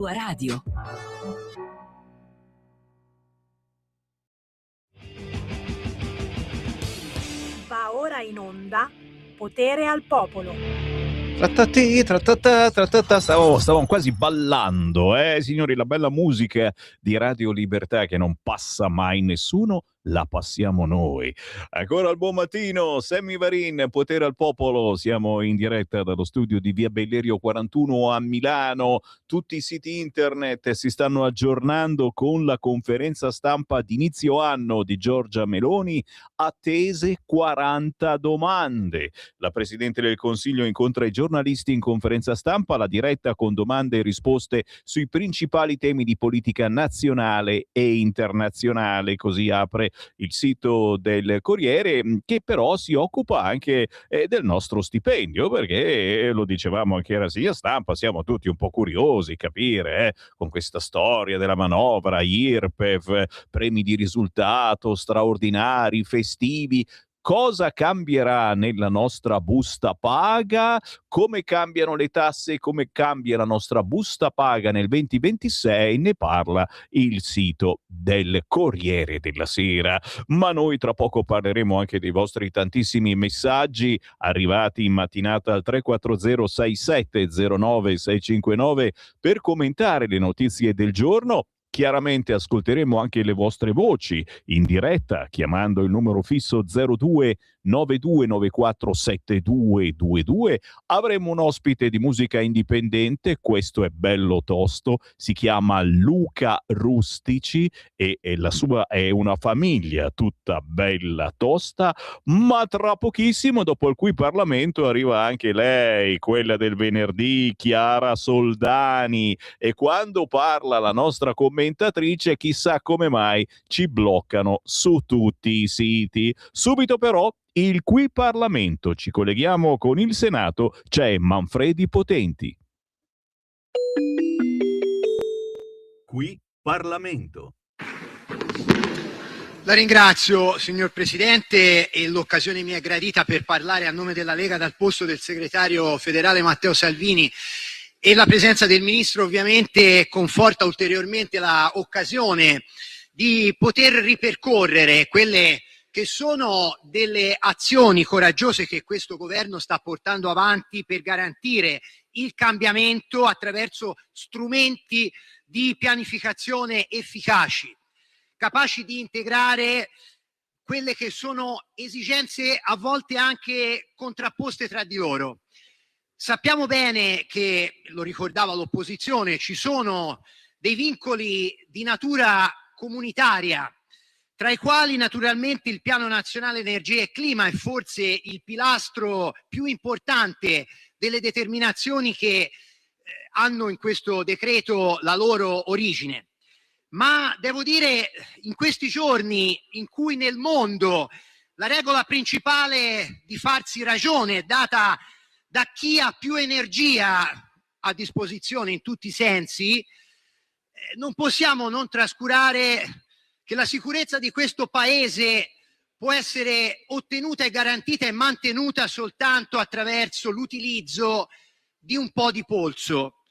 Tua radio. Va ora in onda Potere al Popolo. Stavamo quasi ballando, signori, la bella musica di Radio Libertà che non passa mai nessuno, la passiamo noi. Ancora al buon mattino, Sammy Varin, Potere al Popolo, siamo in diretta dallo studio di Via Bellerio 41 a Milano. Tutti i siti internet si stanno aggiornando con la conferenza stampa di inizio anno di Giorgia Meloni, attese 40 domande. La Presidente del Consiglio incontra i giornalisti in conferenza stampa, la diretta con domande e risposte sui principali temi di politica nazionale e internazionale, così apre il sito del Corriere, che però si occupa anche del nostro stipendio, perché lo dicevamo anche alla rassegna stampa, siamo tutti un po' curiosi capire con questa storia della manovra, IRPEF, premi di risultato straordinari, festivi. Cosa cambierà nella nostra busta paga? Come cambiano le tasse? Come cambia la nostra busta paga nel 2026? Ne parla il sito del Corriere della Sera. Ma noi tra poco parleremo anche dei vostri tantissimi messaggi arrivati in mattinata al 340 6709 659 per commentare le notizie del giorno. Chiaramente ascolteremo anche le vostre voci in diretta chiamando il numero fisso 02 9294 7222. Avremo un ospite di musica indipendente, questo è bello tosto, si chiama Luca Rustici e la sua è una famiglia tutta bella tosta, ma tra pochissimo dopo il cui Parlamento arriva anche lei, quella del venerdì, Chiara Soldani, e quando parla la nostra commentatrice chissà come mai ci bloccano su tutti i siti. Subito però il Qui Parlamento, ci colleghiamo con il Senato, c'è Manfredi Potenti. Qui Parlamento. La ringrazio, signor Presidente, e l'occasione mi è gradita per parlare a nome della Lega dal posto del segretario federale Matteo Salvini, e la presenza del Ministro ovviamente conforta ulteriormente l'occasione di poter ripercorrere quelle che sono delle azioni coraggiose che questo governo sta portando avanti per garantire il cambiamento attraverso strumenti di pianificazione efficaci, capaci di integrare quelle che sono esigenze a volte anche contrapposte tra di loro. Sappiamo bene che, lo ricordava l'opposizione, ci sono dei vincoli di natura comunitaria, tra i quali naturalmente il Piano Nazionale Energia e Clima è forse il pilastro più importante delle determinazioni che hanno in questo decreto la loro origine. Ma devo dire, in questi giorni in cui nel mondo la regola principale di farsi ragione è data da chi ha più energia a disposizione in tutti i sensi, non possiamo non trascurare che la sicurezza di questo paese può essere ottenuta e garantita e mantenuta soltanto attraverso l'utilizzo di un po' di polso.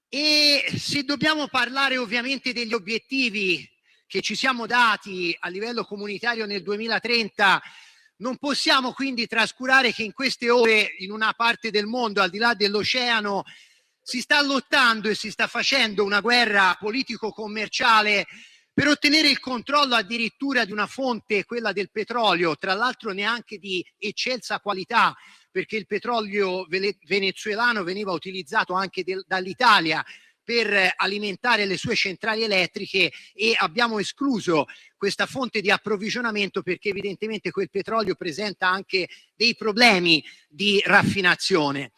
E se dobbiamo parlare ovviamente degli obiettivi che ci siamo dati a livello comunitario nel 2030, non possiamo quindi trascurare che in queste ore in una parte del mondo, al di là dell'oceano, si sta lottando e si sta facendo una guerra politico-commerciale per ottenere il controllo addirittura di una fonte, quella del petrolio, tra l'altro neanche di eccelsa qualità, perché il petrolio venezuelano veniva utilizzato anche dall'Italia per alimentare le sue centrali elettriche, e abbiamo escluso questa fonte di approvvigionamento perché evidentemente quel petrolio presenta anche dei problemi di raffinazione.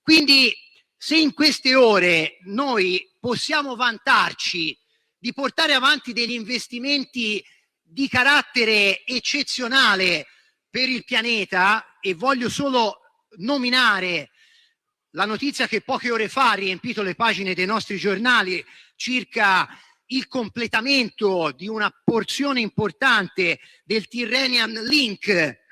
Quindi se in queste ore noi possiamo vantarci di portare avanti degli investimenti di carattere eccezionale per il pianeta, e voglio solo nominare la notizia che poche ore fa ha riempito le pagine dei nostri giornali circa il completamento di una porzione importante del Tyrrhenian Link,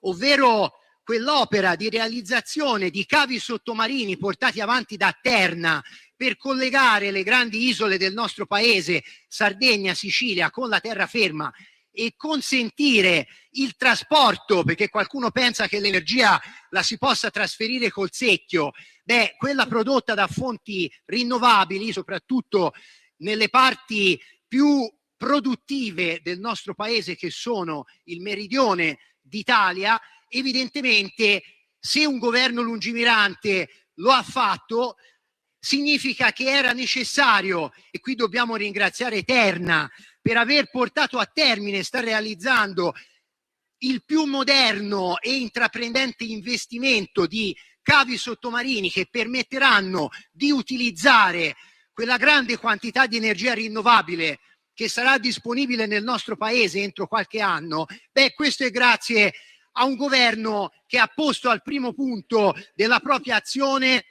ovvero quell'opera di realizzazione di cavi sottomarini portati avanti da Terna per collegare le grandi isole del nostro paese, Sardegna, Sicilia, con la terraferma e consentire il trasporto, perché qualcuno pensa che l'energia la si possa trasferire col secchio. Beh, quella prodotta da fonti rinnovabili, soprattutto nelle parti più produttive del nostro paese, che sono il meridione d'Italia, evidentemente se un governo lungimirante lo ha fatto, significa che era necessario, e qui dobbiamo ringraziare Terna per aver portato a termine, sta realizzando il più moderno e intraprendente investimento di cavi sottomarini che permetteranno di utilizzare quella grande quantità di energia rinnovabile che sarà disponibile nel nostro paese entro qualche anno. Beh, questo è grazie a un governo che ha posto al primo punto della propria azione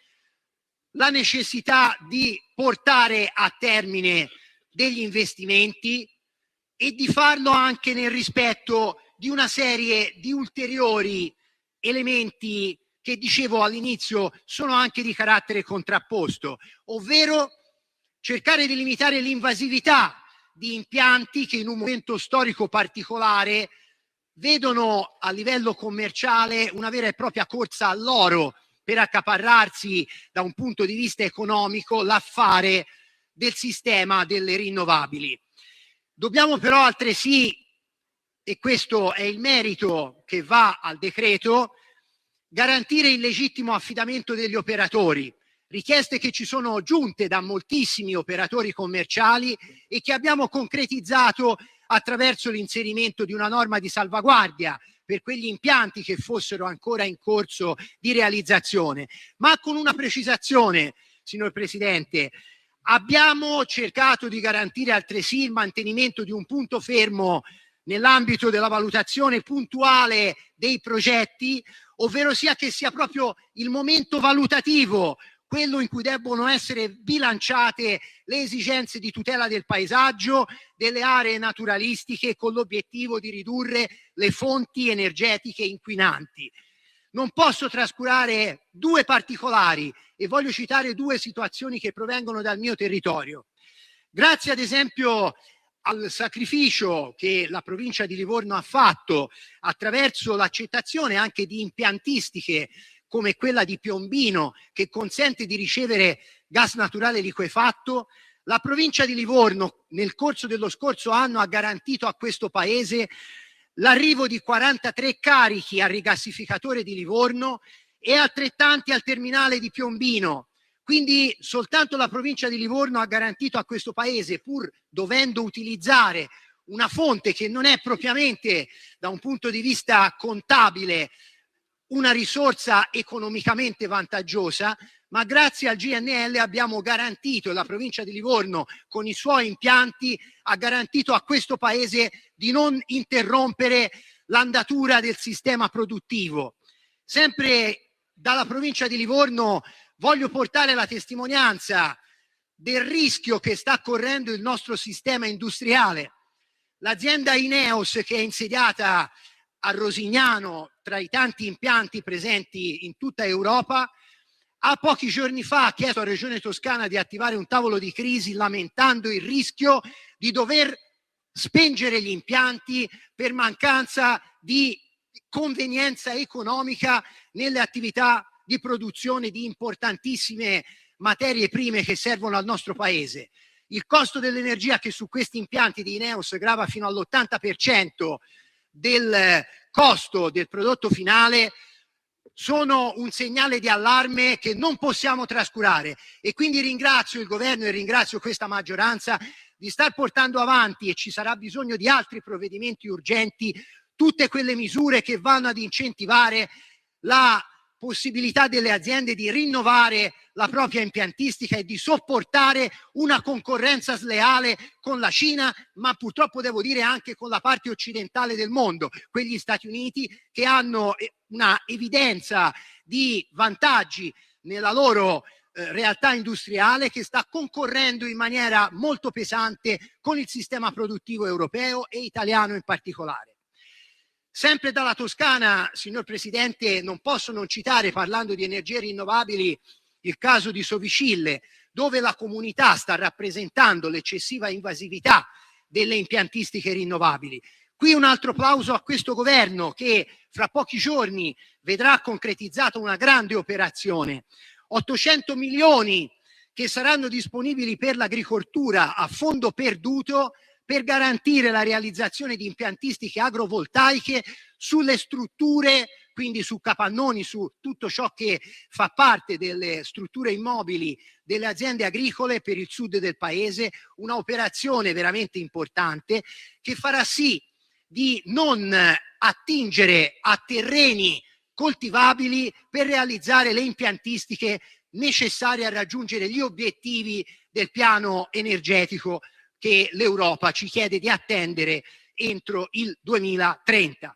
la necessità di portare a termine degli investimenti e di farlo anche nel rispetto di una serie di ulteriori elementi che, dicevo all'inizio, sono anche di carattere contrapposto, ovvero cercare di limitare l'invasività di impianti che in un momento storico particolare vedono a livello commerciale una vera e propria corsa all'oro per accaparrarsi da un punto di vista economico l'affare del sistema delle rinnovabili. Dobbiamo però altresì, e questo è il merito che va al decreto, garantire il legittimo affidamento degli operatori, richieste che ci sono giunte da moltissimi operatori commerciali e che abbiamo concretizzato attraverso l'inserimento di una norma di salvaguardia per quegli impianti che fossero ancora in corso di realizzazione, ma con una precisazione, signor Presidente. Abbiamo cercato di garantire altresì il mantenimento di un punto fermo nell'ambito della valutazione puntuale dei progetti, ovvero sia che sia proprio il momento valutativo quello in cui debbono essere bilanciate le esigenze di tutela del paesaggio, delle aree naturalistiche, con l'obiettivo di ridurre le fonti energetiche inquinanti. Non posso trascurare due particolari e voglio citare due situazioni che provengono dal mio territorio. Grazie ad esempio al sacrificio che la provincia di Livorno ha fatto attraverso l'accettazione anche di impiantistiche come quella di Piombino, che consente di ricevere gas naturale liquefatto, la provincia di Livorno nel corso dello scorso anno ha garantito a questo paese l'arrivo di 43 carichi al rigassificatore di Livorno e altrettanti al terminale di Piombino. Quindi soltanto la provincia di Livorno ha garantito a questo paese, pur dovendo utilizzare una fonte che non è propriamente da un punto di vista contabile una risorsa economicamente vantaggiosa, ma grazie al GNL abbiamo garantito, e la provincia di Livorno con i suoi impianti ha garantito a questo paese di non interrompere l'andatura del sistema produttivo. Sempre dalla provincia di Livorno voglio portare la testimonianza del rischio che sta correndo il nostro sistema industriale. L'azienda Ineos, che è insediata a Rosignano, tra i tanti impianti presenti in tutta Europa, ha pochi giorni fa chiesto alla Regione Toscana di attivare un tavolo di crisi, lamentando il rischio di dover spengere gli impianti per mancanza di convenienza economica nelle attività di produzione di importantissime materie prime che servono al nostro paese. Il costo dell'energia che su questi impianti di Ineos grava fino all'80% del costo del prodotto finale sono un segnale di allarme che non possiamo trascurare, e quindi ringrazio il governo e ringrazio questa maggioranza di star portando avanti, e ci sarà bisogno di altri provvedimenti urgenti, tutte quelle misure che vanno ad incentivare la possibilità delle aziende di rinnovare la propria impiantistica e di sopportare una concorrenza sleale con la Cina, ma purtroppo devo dire anche con la parte occidentale del mondo, quegli Stati Uniti che hanno una evidenza di vantaggi nella loro realtà industriale, che sta concorrendo in maniera molto pesante con il sistema produttivo europeo e italiano in particolare. Sempre dalla Toscana, signor Presidente, non posso non citare, parlando di energie rinnovabili, il caso di Sovicille, dove la comunità sta rappresentando l'eccessiva invasività delle impiantistiche rinnovabili. Qui un altro plauso a questo governo che fra pochi giorni vedrà concretizzata una grande operazione. 800 milioni che saranno disponibili per l'agricoltura a fondo perduto per garantire la realizzazione di impiantistiche agrovoltaiche sulle strutture, quindi su capannoni, su tutto ciò che fa parte delle strutture immobili delle aziende agricole per il sud del paese, una operazione veramente importante che farà sì di non attingere a terreni coltivabili per realizzare le impiantistiche necessarie a raggiungere gli obiettivi del piano energetico che l'Europa ci chiede di attendere entro il 2030.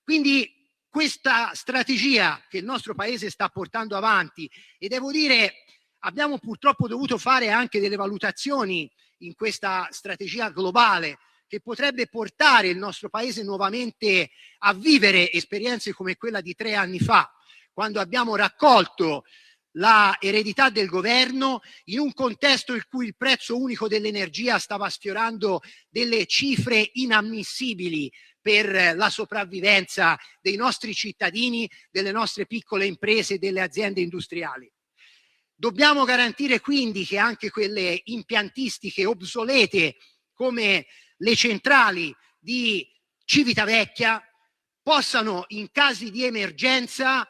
Quindi questa strategia che il nostro paese sta portando avanti, e devo dire abbiamo purtroppo dovuto fare anche delle valutazioni in questa strategia globale che potrebbe portare il nostro paese nuovamente a vivere esperienze come quella di 3 anni fa, quando abbiamo raccolto la eredità del governo in un contesto in cui il prezzo unico dell'energia stava sfiorando delle cifre inammissibili per la sopravvivenza dei nostri cittadini, delle nostre piccole imprese e delle aziende industriali. Dobbiamo garantire quindi che anche quelle impiantistiche obsolete come le centrali di Civitavecchia possano in casi di emergenza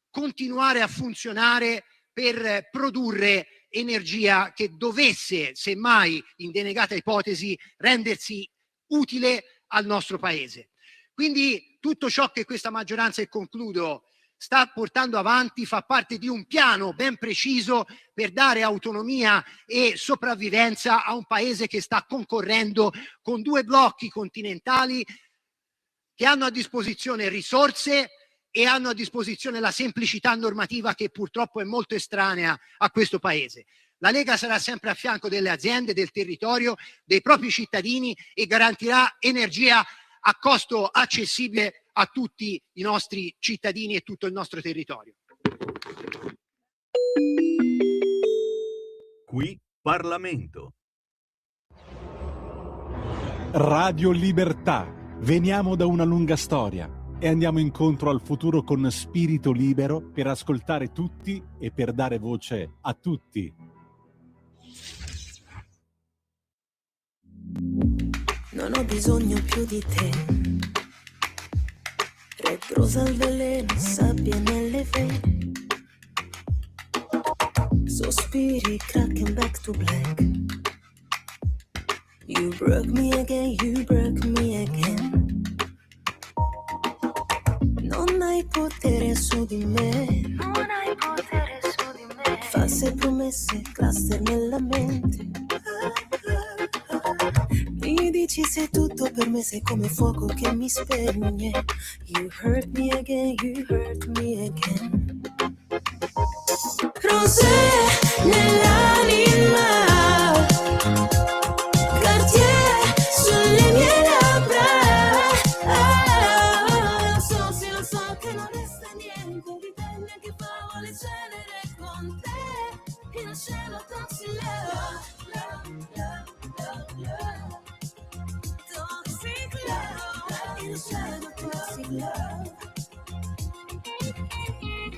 continuare a funzionare per produrre energia che dovesse, semmai in denegata ipotesi, rendersi utile al nostro paese. Quindi tutto ciò che questa maggioranza, e concludo, sta portando avanti fa parte di un piano ben preciso per dare autonomia e sopravvivenza a un paese che sta concorrendo con 2 blocchi continentali che hanno a disposizione risorse e hanno a disposizione la semplicità normativa che purtroppo è molto estranea a questo paese. La Lega sarà sempre a fianco delle aziende, del territorio, dei propri cittadini e garantirà energia a costo accessibile a tutti i nostri cittadini e tutto il nostro territorio. Qui Parlamento. Radio Libertà. Veniamo da una lunga storia e andiamo incontro al futuro con spirito libero per ascoltare tutti e per dare voce a tutti. Non ho bisogno più di te. Red rosa al veleno, sabbia nelle vene. Sospiri cracking back to black. You broke me again, you broke me again. Non hai potere su di me. Non hai potere su di me. False promesse, cluster nella mente. Mi dici sei tutto per me, sei come fuoco che mi spegne. You hurt me again, you hurt me again. Rosé nell'anima, Cartier sulle mie labbra. Lo so che non resta niente di te, neanche favole cenere con te. In a shallow toxic love, love, love, love, love. Toxic love, in a shallow toxic love.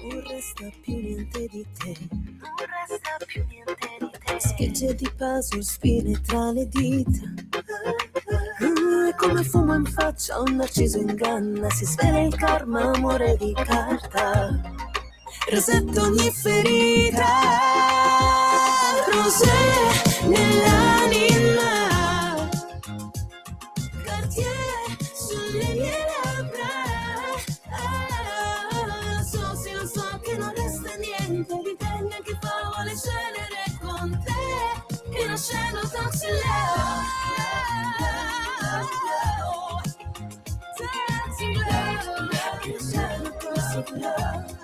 Non resta più niente di te. Non resta più niente di te. Schegge di puzzle, spine tra le dita. È come fumo in faccia, un narciso inganna. Si svela il karma, amore di carta. Resetta ogni ferita. Rosé nell'anima, Cartier sulle mie labbra. Lo so che non resta niente di te, neanche favole cenere con te. In a shallow toxic love, toxic love, in a shallow toxic love.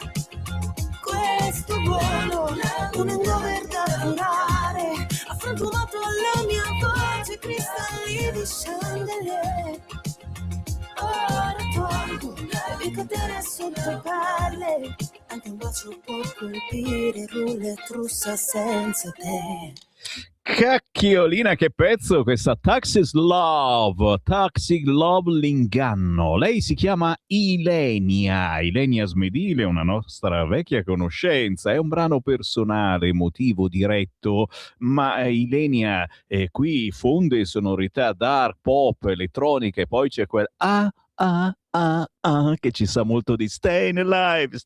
Questo volo non è un dover da curare, ha frantumato la mia voce, cristalli di chandelier. Ora torno devi cadere sotto pelle, anche un bacio può colpire, roulette russa senza te. Cacchiolina, che pezzo questa Toxic Love l'inganno. Lei si chiama Ilenia Smedile, una nostra vecchia conoscenza. È un brano personale, emotivo, diretto, ma Ilenia qui fonde sonorità dark, pop, elettronica, e poi c'è quel che ci sa molto di Stayin' Alive.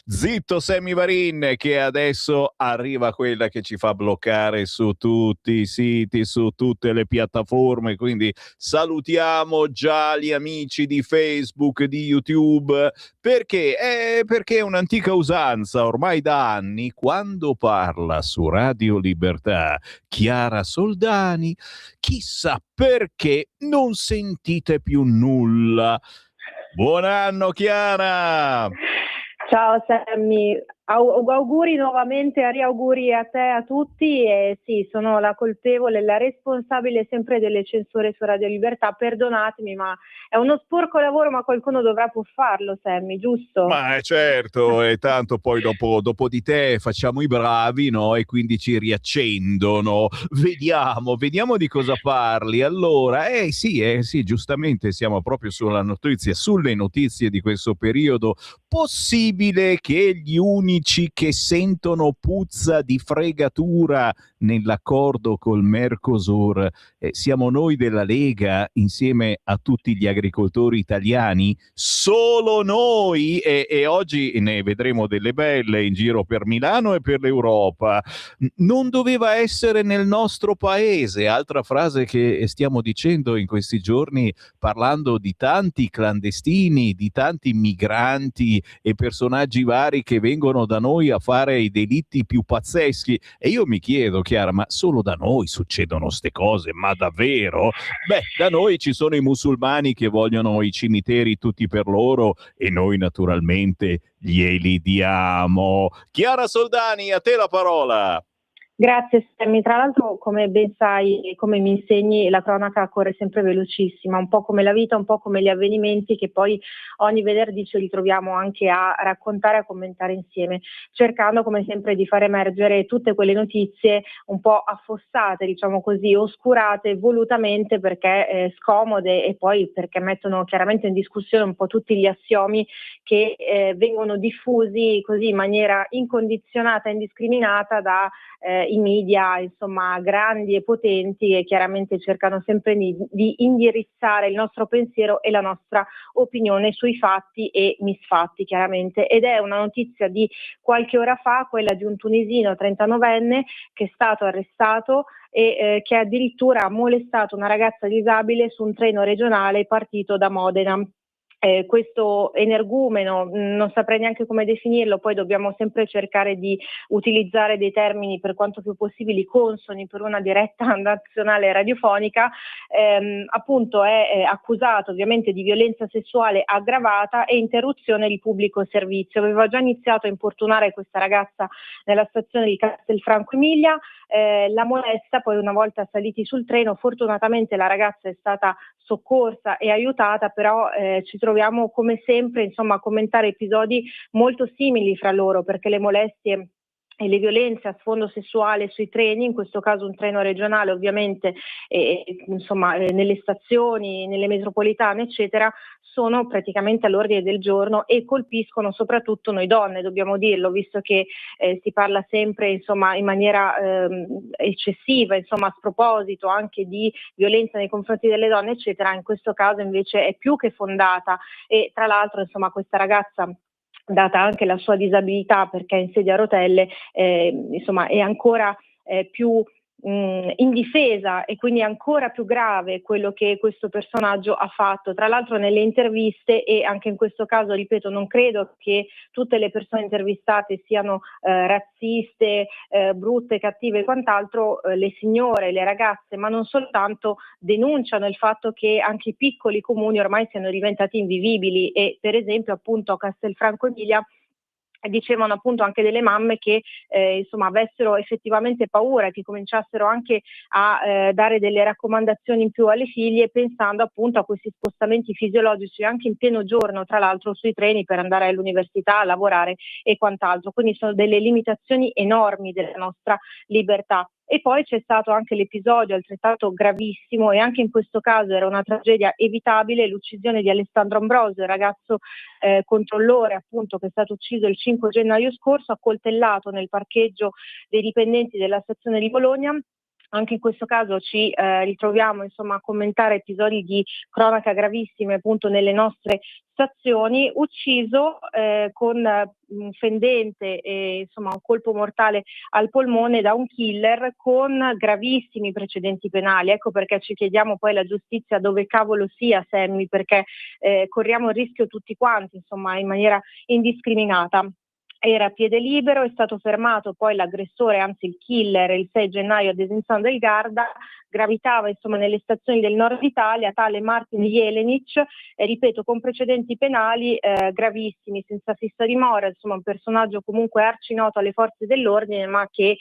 Zitto Sammy Varin, che adesso arriva quella che ci fa bloccare su tutti i siti, su tutte le piattaforme, quindi salutiamo già gli amici di Facebook, di YouTube, perché è un'antica usanza ormai da anni. Quando parla su Radio Libertà Chiara Soldani, chissà perché non sentite più nulla. Buon anno Chiara! Ciao Sammy, auguri nuovamente, riauguri a te, a tutti, e sì, sono la colpevole, la responsabile sempre delle censure su Radio Libertà, perdonatemi, ma è uno sporco lavoro, ma qualcuno dovrà pur farlo, Sammy, giusto? Ma certo, e tanto poi dopo di te facciamo i bravi, no? E quindi ci riaccendono. Vediamo di cosa parli. Allora, sì, giustamente siamo proprio sulle notizie di questo periodo. Possibile che gli unici che sentono puzza di fregatura nell'accordo col Mercosur siamo noi della Lega insieme a tutti gli agricoltori italiani? Solo noi? E oggi ne vedremo delle belle in giro per Milano e per l'Europa. Non doveva essere nel nostro paese, altra frase che stiamo dicendo in questi giorni, parlando di tanti clandestini, di tanti migranti e personaggi vari che vengono da noi a fare i delitti più pazzeschi. E io mi chiedo, Chiara, ma solo da noi succedono ste cose? Ma davvero? Beh, da noi ci sono i musulmani che vogliono i cimiteri tutti per loro e noi naturalmente glieli diamo. Chiara Soldani, a te la parola. Grazie Sammy, tra l'altro come ben sai e come mi insegni, la cronaca corre sempre velocissima, un po' come la vita, un po' come gli avvenimenti che poi ogni venerdì ci ritroviamo anche a raccontare, a commentare insieme, cercando come sempre di far emergere tutte quelle notizie un po' affossate, diciamo così, oscurate volutamente perché scomode, e poi perché mettono chiaramente in discussione un po' tutti gli assiomi che vengono diffusi così in maniera incondizionata e indiscriminata da i media, insomma, grandi e potenti, e chiaramente cercano sempre di indirizzare il nostro pensiero e la nostra opinione sui fatti e misfatti, chiaramente. Ed è una notizia di qualche ora fa, quella di un tunisino 39enne che è stato arrestato e che addirittura ha molestato una ragazza disabile su un treno regionale partito da Modena. Questo energumeno, non saprei neanche come definirlo, poi dobbiamo sempre cercare di utilizzare dei termini per quanto più possibili consoni per una diretta nazionale radiofonica, appunto è accusato ovviamente di violenza sessuale aggravata e interruzione di pubblico servizio. Aveva già iniziato a importunare questa ragazza nella stazione di Castelfranco Emilia, la molesta, poi una volta saliti sul treno fortunatamente la ragazza è stata soccorsa e aiutata, però ci troviamo come sempre insomma a commentare episodi molto simili fra loro, perché le molestie e le violenze a sfondo sessuale sui treni, in questo caso un treno regionale ovviamente, nelle stazioni, nelle metropolitane eccetera, sono praticamente all'ordine del giorno e colpiscono soprattutto noi donne, dobbiamo dirlo, visto che si parla sempre insomma in maniera eccessiva, insomma a sproposito anche di violenza nei confronti delle donne eccetera. In questo caso invece è più che fondata, e tra l'altro insomma questa ragazza, data anche la sua disabilità perché è in sedia a rotelle, è ancora più indifesa, e quindi è ancora più grave quello che questo personaggio ha fatto. Tra l'altro nelle interviste, e anche in questo caso ripeto non credo che tutte le persone intervistate siano razziste, brutte, cattive e quant'altro, le signore, le ragazze, ma non soltanto, denunciano il fatto che anche i piccoli comuni ormai siano diventati invivibili, e per esempio appunto a Castelfranco Emilia dicevano appunto anche delle mamme che insomma avessero effettivamente paura, che cominciassero anche a dare delle raccomandazioni in più alle figlie, pensando appunto a questi spostamenti fisiologici anche in pieno giorno, tra l'altro sui treni per andare all'università, a lavorare e quant'altro. Quindi sono delle limitazioni enormi della nostra libertà. E poi c'è stato anche l'episodio altrettanto gravissimo, e anche in questo caso era una tragedia evitabile, l'uccisione di Alessandro Ambrosio, il ragazzo controllore appunto che è stato ucciso il 5 gennaio scorso, accoltellato nel parcheggio dei dipendenti della stazione di Bologna. Anche in questo caso ci ritroviamo insomma a commentare episodi di cronaca gravissime appunto nelle nostre stazioni, ucciso con un fendente e insomma un colpo mortale al polmone da un killer con gravissimi precedenti penali. Ecco perché ci chiediamo poi la giustizia dove cavolo sia, Sammy, perché corriamo il rischio tutti quanti, insomma, in maniera indiscriminata. Era a piede libero, è stato fermato poi l'aggressore, anzi il killer, il 6 gennaio a Desenzano del Garda, gravitava insomma nelle stazioni del nord Italia, tale Martin Jelenic, ripeto, con precedenti penali gravissimi, senza fissa dimora, insomma un personaggio comunque arcinoto alle forze dell'ordine, ma che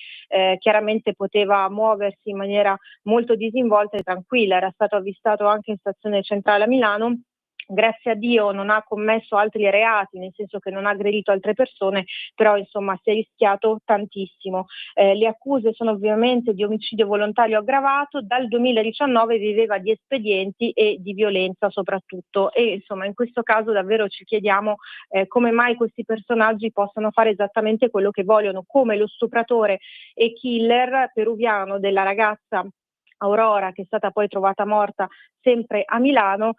chiaramente poteva muoversi in maniera molto disinvolta e tranquilla. Era stato avvistato anche in stazione centrale a Milano. Grazie a Dio non ha commesso altri reati, nel senso che non ha aggredito altre persone, però insomma si è rischiato tantissimo. Le accuse sono ovviamente di omicidio volontario aggravato, dal 2019 viveva di espedienti e di violenza soprattutto, e insomma in questo caso davvero ci chiediamo come mai questi personaggi possano fare esattamente quello che vogliono, come lo stupratore e killer peruviano della ragazza Aurora, che è stata poi trovata morta sempre a Milano,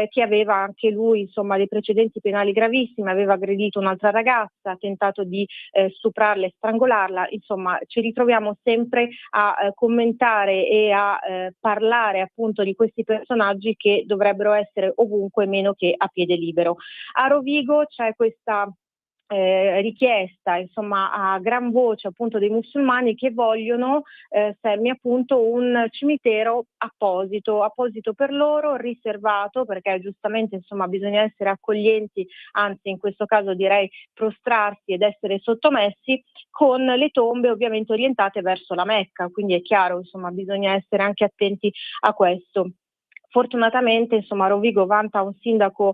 che aveva anche lui insomma dei precedenti penali gravissimi, aveva aggredito un'altra ragazza, ha tentato di stuprarla e strangolarla. Insomma ci ritroviamo sempre a commentare e a parlare appunto di questi personaggi che dovrebbero essere ovunque meno che a piede libero. A Rovigo c'è questa richiesta insomma a gran voce appunto dei musulmani che vogliono Sammy, appunto un cimitero apposito per loro, riservato, perché giustamente insomma bisogna essere accoglienti, anzi in questo caso direi prostrarsi ed essere sottomessi, con le tombe ovviamente orientate verso la Mecca, quindi è chiaro insomma bisogna essere anche attenti a questo. Fortunatamente insomma Rovigo vanta un sindaco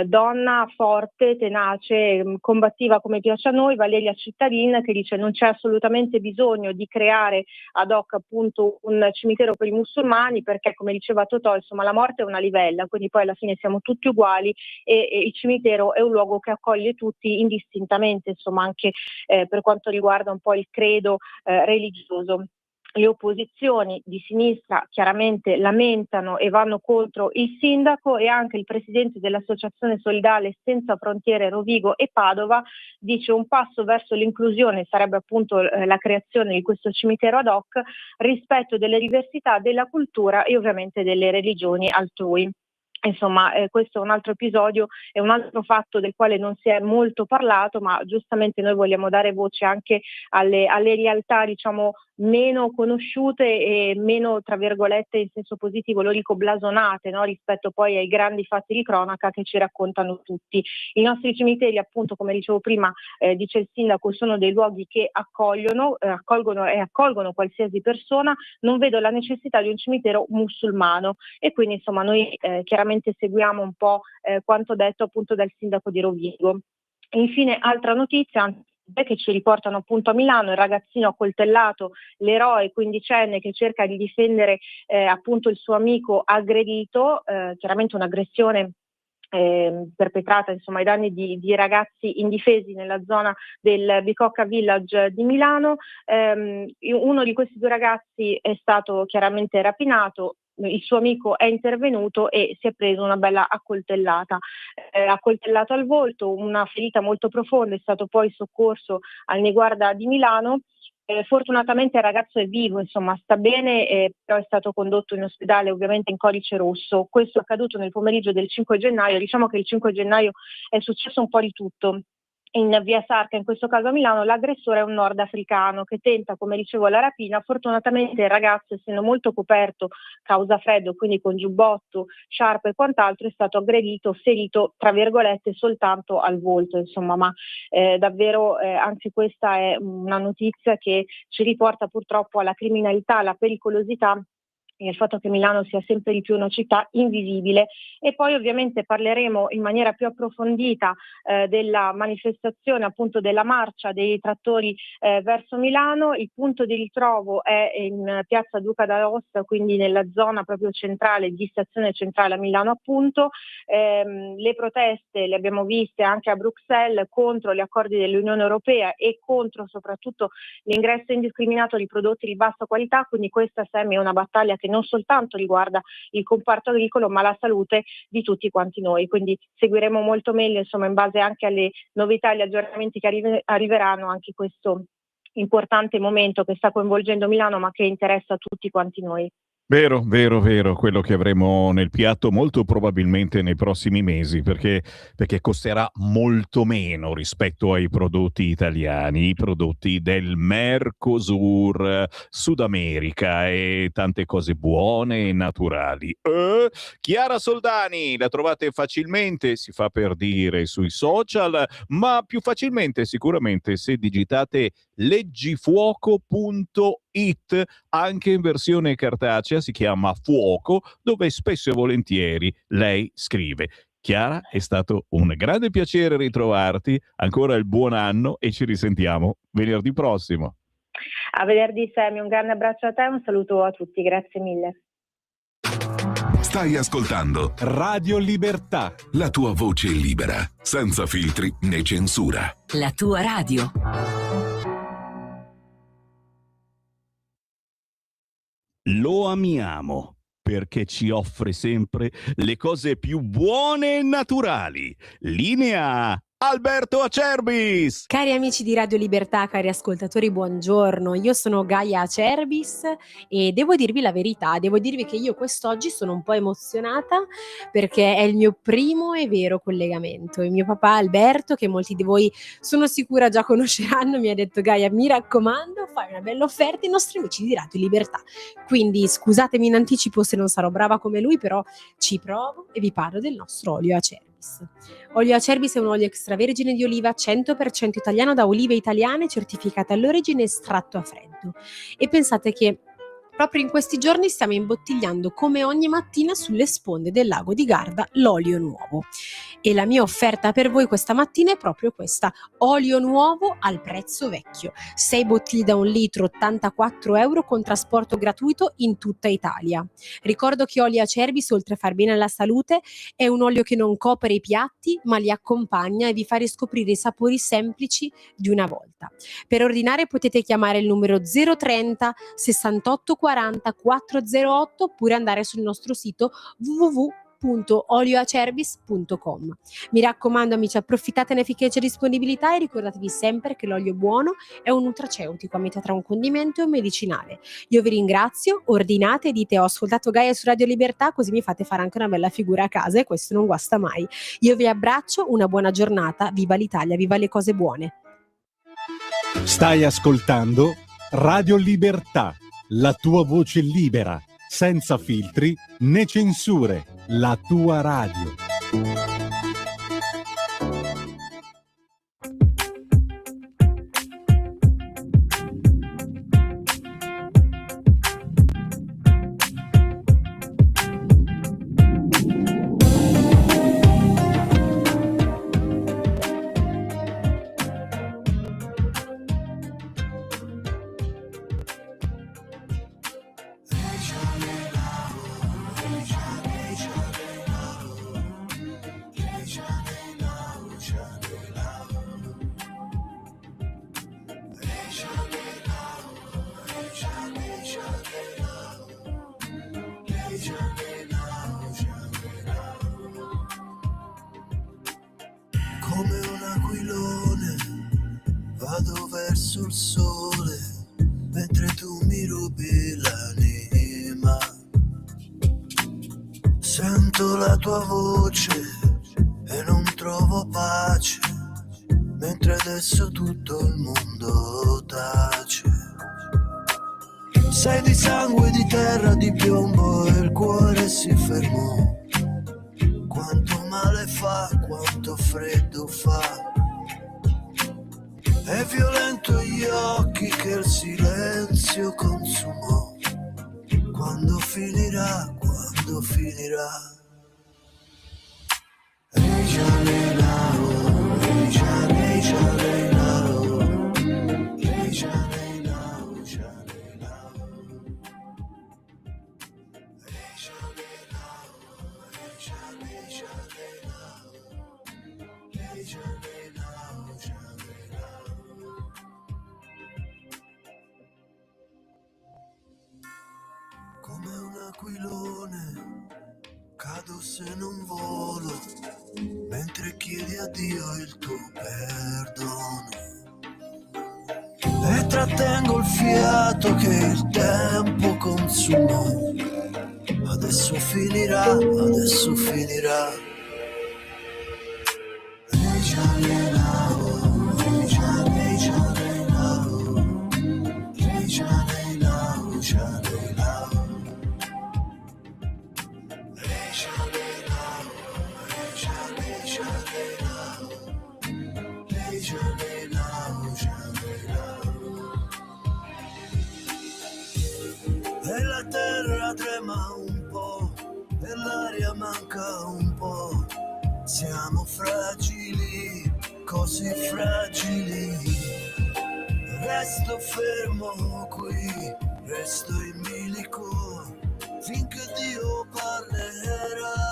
donna forte, tenace, combattiva come piace a noi, Valeria Cittadin, che dice non c'è assolutamente bisogno di creare ad hoc appunto un cimitero per i musulmani, perché come diceva Totò insomma la morte è una livella, quindi poi alla fine siamo tutti uguali e il cimitero è un luogo che accoglie tutti indistintamente, insomma anche per quanto riguarda un po' il credo religioso. Le opposizioni di sinistra chiaramente lamentano e vanno contro il sindaco, e anche il presidente dell'associazione solidale Senza Frontiere Rovigo e Padova dice un passo verso l'inclusione sarebbe appunto la creazione di questo cimitero ad hoc, rispetto delle diversità, della cultura e ovviamente delle religioni altrui. Insomma, questo è un altro episodio, è un altro fatto del quale non si è molto parlato, ma giustamente noi vogliamo dare voce anche alle realtà, diciamo, meno conosciute e meno, tra virgolette, in senso positivo, lo dico, blasonate, no? Rispetto poi ai grandi fatti di cronaca che ci raccontano tutti. I nostri cimiteri, appunto, come dicevo prima, dice il sindaco, sono dei luoghi che accolgono qualsiasi persona. Non vedo la necessità di un cimitero musulmano, e quindi insomma noi chiaramente seguiamo un po' quanto detto appunto dal sindaco di Rovigo. Infine, altra notizia che ci riportano appunto a Milano, il ragazzino accoltellato, l'eroe quindicenne che cerca di difendere appunto il suo amico aggredito, chiaramente un'aggressione perpetrata insomma ai danni di ragazzi indifesi nella zona del Bicocca Village di Milano. Uno di questi due ragazzi è stato chiaramente rapinato, il suo amico è intervenuto e si è preso una bella accoltellato al volto, una ferita molto profonda, è stato poi soccorso al Niguarda di Milano. Fortunatamente il ragazzo è vivo, insomma sta bene, però è stato condotto in ospedale ovviamente in codice rosso. Questo è accaduto nel pomeriggio del 5 gennaio, diciamo che il 5 gennaio è successo un po' di tutto. in via Sarca, in questo caso a Milano, l'aggressore è un nordafricano che tenta, come dicevo, la rapina. Fortunatamente il ragazzo, essendo molto coperto causa freddo, quindi con giubbotto, sciarpe e quant'altro, è stato aggredito, ferito tra virgolette soltanto al volto, insomma, ma davvero anche questa è una notizia che ci riporta purtroppo alla criminalità, alla pericolosità e il fatto che Milano sia sempre di più una città invisibile. E poi ovviamente parleremo in maniera più approfondita della manifestazione, appunto della marcia dei trattori verso Milano. Il punto di ritrovo è in piazza Duca d'Aosta, quindi nella zona proprio centrale di Stazione Centrale a Milano, appunto. Le proteste le abbiamo viste anche a Bruxelles contro gli accordi dell'Unione Europea e contro soprattutto l'ingresso indiscriminato di prodotti di bassa qualità, quindi questa è una battaglia che non soltanto riguarda il comparto agricolo ma la salute di tutti quanti noi, quindi seguiremo molto meglio, insomma, in base anche alle novità e agli aggiornamenti che arriveranno, anche questo importante momento che sta coinvolgendo Milano ma che interessa tutti quanti noi. Vero, quello che avremo nel piatto molto probabilmente nei prossimi mesi, perché costerà molto meno rispetto ai prodotti italiani, i prodotti del Mercosur, Sud America e tante cose buone e naturali. Chiara Soldani, la trovate facilmente, si fa per dire, sui social, ma più facilmente sicuramente se digitate leggifuoco.it, anche in versione cartacea, si chiama Fuoco, dove spesso e volentieri lei scrive. Chiara, è stato un grande piacere ritrovarti, ancora il buon anno e ci risentiamo venerdì prossimo. A venerdì, Sammy, un grande abbraccio a te e un saluto a tutti, grazie mille. Stai ascoltando Radio Libertà. la tua voce libera, senza filtri né censura. La tua radio. Lo amiamo perché ci offre sempre le cose più buone e naturali. Linea Alberto Acerbis! Cari amici di Radio Libertà, cari ascoltatori, buongiorno. Io sono Gaia Acerbis e devo dirvi la verità, devo dirvi che io quest'oggi sono un po' emozionata perché è il mio primo e vero collegamento. Il mio papà Alberto, che molti di voi sono sicura già conosceranno, mi ha detto: Gaia, mi raccomando, fai una bella offerta ai nostri amici di Radio Libertà. Quindi scusatemi in anticipo se non sarò brava come lui, però ci provo e vi parlo del nostro olio Acerbis. Olio Acerbis è un olio extravergine di oliva 100% italiano da olive italiane certificate all'origine, estratto a freddo. E pensate che proprio in questi giorni stiamo imbottigliando come ogni mattina sulle sponde del lago di Garda l'olio nuovo. E la mia offerta per voi questa mattina è proprio questa: olio nuovo al prezzo vecchio. 6 bottiglie da 1 litro, 84 euro con trasporto gratuito in tutta Italia. Ricordo che olio Acerbis, oltre a far bene alla salute, è un olio che non copre i piatti ma li accompagna e vi fa riscoprire i sapori semplici di una volta. Per ordinare potete chiamare il numero 030 68 40 408 oppure andare sul nostro sito www.olioacerbis.com. Mi raccomando amici, approfittatene finché c'è disponibilità e ricordatevi sempre che l'olio buono è un nutraceutico a metà tra un condimento e un medicinale. Io vi ringrazio, ordinate e dite: ho ascoltato Gaia su Radio Libertà, così mi fate fare anche una bella figura a casa e questo non guasta mai. Io vi abbraccio, una buona giornata, viva l'Italia, viva le cose buone. Stai ascoltando Radio Libertà, la tua voce libera, senza filtri né censure, la tua radio. Come un aquilone vado verso il sole, mentre tu mi rubi l'anima. Sento la tua voce e non trovo pace, mentre adesso tutto il mondo tace. Sei di sangue, di terra, di piombo e il cuore si fermò. Quanto male fa, quanto freddo fa. È violento gli occhi che il silenzio consumò. Quando finirà, quando finirà. Come un aquilone cado se non volo, mentre chiedi a Dio il tuo perdono. E trattengo il fiato che il tempo consumò. Adesso finirà, adesso finirà. E la terra trema un po', e l'aria manca un po'. Siamo fragili, così fragili. Resto fermo qui, resto in bilico, finché Dio parlerà.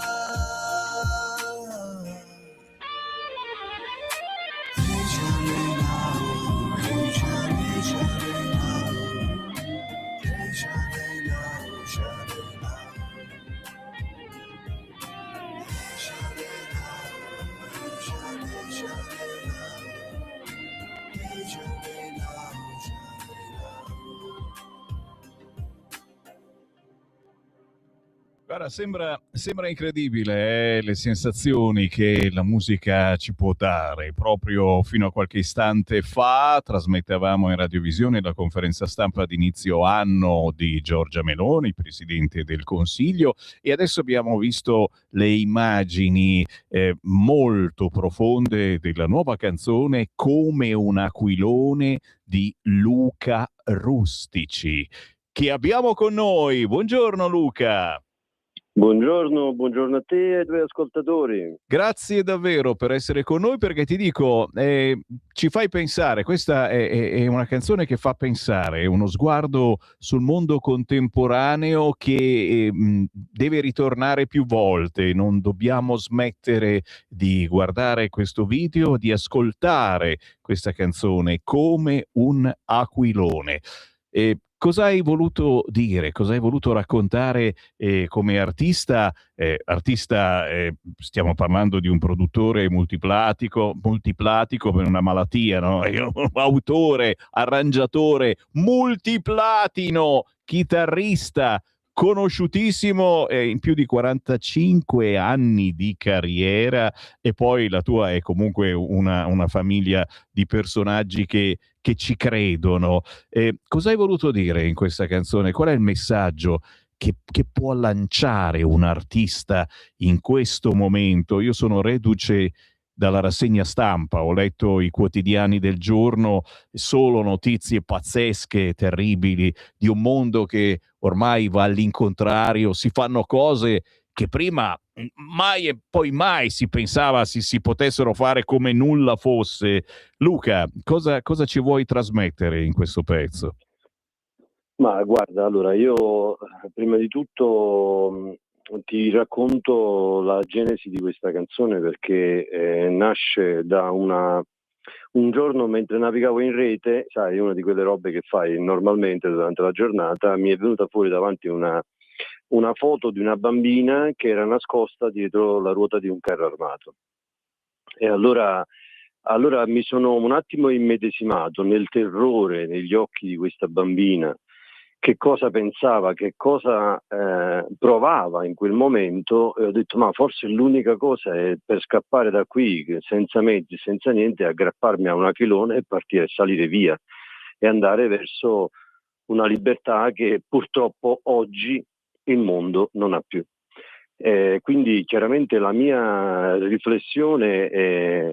Guarda, sembra incredibile, le sensazioni che la musica ci può dare. Proprio fino a qualche istante fa trasmettevamo in radiovisione la conferenza stampa di inizio anno di Giorgia Meloni, Presidente del Consiglio, e adesso abbiamo visto le immagini molto profonde della nuova canzone Come un aquilone di Luca Rustici, che abbiamo con noi. Buongiorno Luca! Buongiorno a te e ai tuoi ascoltatori. Grazie davvero per essere con noi, perché ti dico, ci fai pensare, questa è una canzone che fa pensare, è uno sguardo sul mondo contemporaneo che deve ritornare più volte. Non dobbiamo smettere di guardare questo video, di ascoltare questa canzone Come un aquilone. Cosa hai voluto dire? Cosa hai voluto raccontare come artista? Stiamo parlando di un produttore multiplatico per una malattia, no? Autore, arrangiatore, multiplatino, chitarrista, conosciutissimo in più di 45 anni di carriera, e poi la tua è comunque una famiglia di personaggi che ci credono. Cosa hai voluto dire in questa canzone? Qual è il messaggio che può lanciare un artista in questo momento? Io sono reduce dalla rassegna stampa, ho letto i quotidiani del giorno, solo notizie pazzesche, terribili, di un mondo che ormai va all'incontrario, si fanno cose che prima mai e poi mai si pensava si potessero fare come nulla fosse. Luca, cosa ci vuoi trasmettere in questo pezzo? Ma guarda, allora io prima di tutto ti racconto la genesi di questa canzone, perché nasce da un giorno mentre navigavo in rete, sai, una di quelle robe che fai normalmente durante la giornata, mi è venuta fuori davanti una foto di una bambina che era nascosta dietro la ruota di un carro armato. E allora mi sono un attimo immedesimato nel terrore negli occhi di questa bambina, che cosa pensava, che cosa provava in quel momento, e ho detto ma forse l'unica cosa è per scappare da qui senza mezzi, senza niente, aggrapparmi a un aquilone e partire, salire via e andare verso una libertà che purtroppo oggi il mondo non ha più. Quindi chiaramente la mia riflessione è,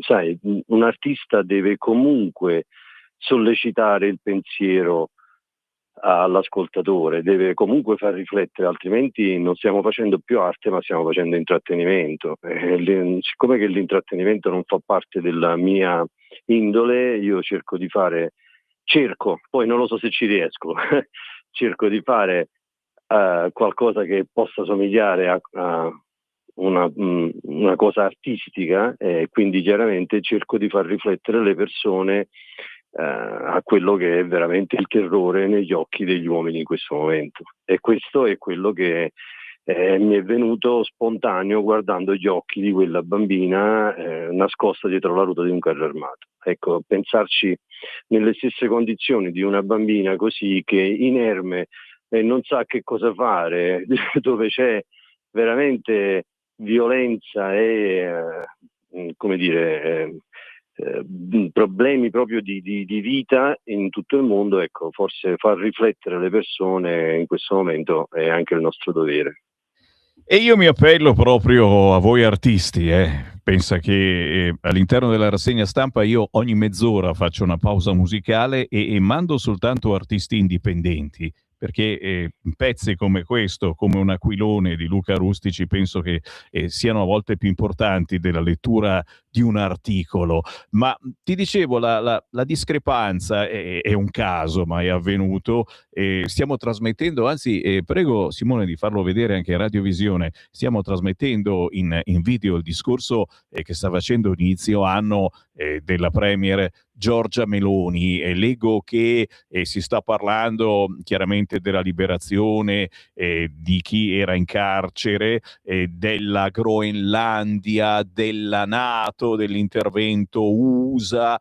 sai, un artista deve comunque sollecitare il pensiero all'ascoltatore, deve comunque far riflettere, altrimenti non stiamo facendo più arte ma stiamo facendo intrattenimento. Siccome che l'intrattenimento non fa parte della mia indole, io poi non lo so se ci riesco, cerco di fare qualcosa che possa somigliare a una cosa artistica, quindi chiaramente cerco di far riflettere le persone a quello che è veramente il terrore negli occhi degli uomini in questo momento, e questo è quello che mi è venuto spontaneo guardando gli occhi di quella bambina nascosta dietro la ruota di un carro armato. Ecco, pensarci nelle stesse condizioni di una bambina così, che inerme e non sa che cosa fare, dove c'è veramente violenza e come dire problemi proprio di vita in tutto il mondo. Ecco, forse far riflettere le persone in questo momento è anche il nostro dovere. E io mi appello proprio a voi artisti, Pensa che all'interno della rassegna stampa io ogni mezz'ora faccio una pausa musicale e mando soltanto artisti indipendenti, perché pezzi come questo, come Un aquilone di Luca Rustici, penso che siano a volte più importanti della lettura di un articolo. Ma ti dicevo, la discrepanza è un caso, ma è avvenuto. Stiamo trasmettendo, anzi prego Simone di farlo vedere anche a Radiovisione, stiamo trasmettendo in video il discorso che sta facendo inizio anno della premier Giorgia Meloni. Leggo che si sta parlando chiaramente della liberazione di chi era in carcere, della Groenlandia, della NATO, dell'intervento USA.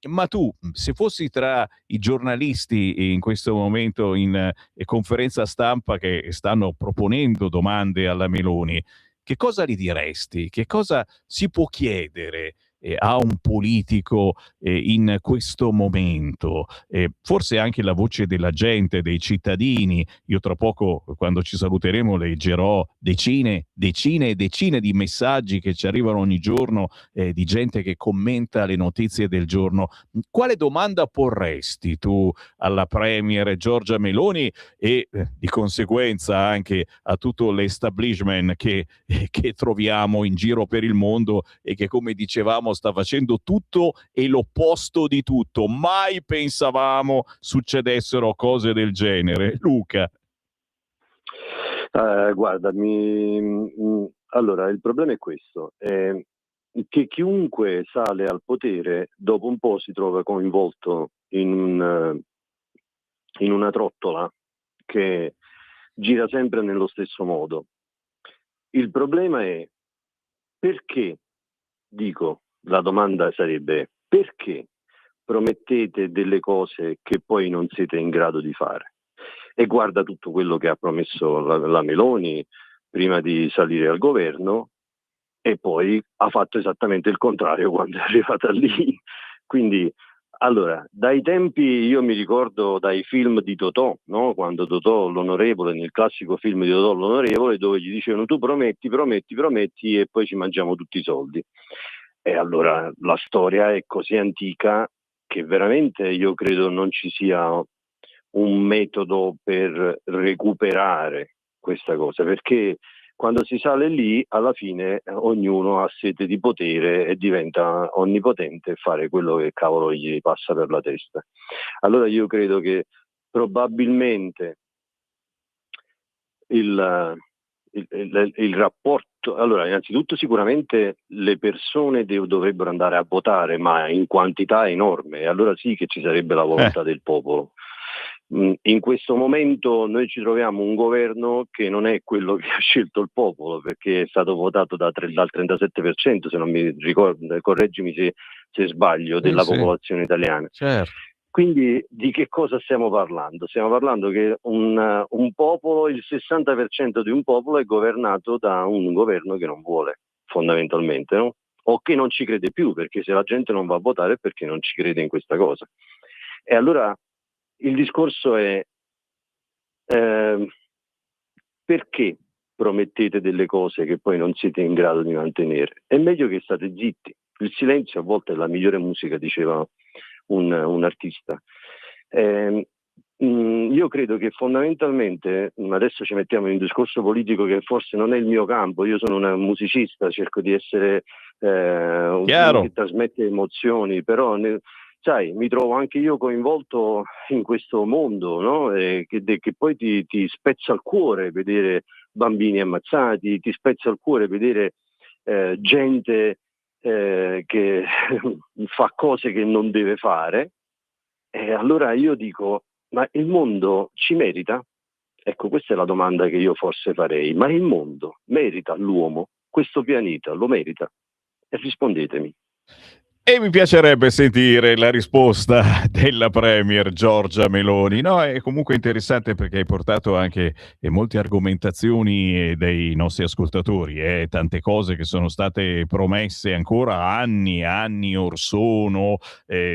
Ma tu, se fossi tra i giornalisti in questo momento in conferenza stampa che stanno proponendo domande alla Meloni, che cosa gli diresti? Che cosa si può chiedere a un politico in questo momento? Forse anche la voce della gente, dei cittadini. Io tra poco, quando ci saluteremo, leggerò decine e decine di messaggi che ci arrivano ogni giorno di gente che commenta le notizie del giorno. Quale domanda porresti tu alla premier Giorgia Meloni e di conseguenza anche a tutto l'establishment che troviamo in giro per il mondo e che, come dicevamo, sta facendo tutto e l'opposto di tutto? Mai pensavamo succedessero cose del genere. Luca. Guarda, allora il problema è questo, che chiunque sale al potere dopo un po' si trova coinvolto in una trottola che gira sempre nello stesso modo. Il problema è perché, la domanda sarebbe: perché promettete delle cose che poi non siete in grado di fare? E guarda tutto quello che ha promesso la Meloni prima di salire al governo, e poi ha fatto esattamente il contrario quando è arrivata lì. Quindi, allora, dai tempi, io mi ricordo dai film di Totò, no? Quando Totò l'onorevole, nel classico film di Totò l'onorevole, dove gli dicevano tu prometti e poi ci mangiamo tutti i soldi. E allora la storia è così antica che veramente io credo non ci sia un metodo per recuperare questa cosa, perché quando si sale lì, alla fine ognuno ha sete di potere e diventa onnipotente e fare quello che cavolo gli passa per la testa. Allora io credo che probabilmente il rapporto, allora innanzitutto sicuramente le persone dovrebbero andare a votare, ma in quantità enorme, e allora sì che ci sarebbe la volontà del popolo. In questo momento noi ci troviamo un governo che non è quello che ha scelto il popolo, perché è stato votato dal 37%, se non mi ricordo, correggimi se sbaglio, della popolazione italiana. Certo. Quindi di che cosa stiamo parlando? Stiamo parlando che un popolo, il 60% di un popolo è governato da un governo che non vuole, fondamentalmente, no? O che non ci crede più, perché se la gente non va a votare è perché non ci crede in questa cosa. E allora il discorso è perché promettete delle cose che poi non siete in grado di mantenere? È meglio che state zitti. Il silenzio a volte è la migliore musica, diceva un artista. Io credo che fondamentalmente, adesso ci mettiamo in un discorso politico che forse non è il mio campo, io sono un musicista, cerco di essere uno che trasmette emozioni, però sai, mi trovo anche io coinvolto in questo mondo, no? Che poi ti spezza il cuore vedere bambini ammazzati, ti spezza il cuore vedere gente che fa cose che non deve fare. E allora io dico, ma il mondo ci merita? Ecco, questa è la domanda che io forse farei. Ma il mondo merita l'uomo? Questo pianeta lo merita? E rispondetemi. E mi piacerebbe sentire la risposta della Premier Giorgia Meloni. No, è comunque interessante perché hai portato anche molte argomentazioni dei nostri ascoltatori, tante cose che sono state promesse ancora anni or sono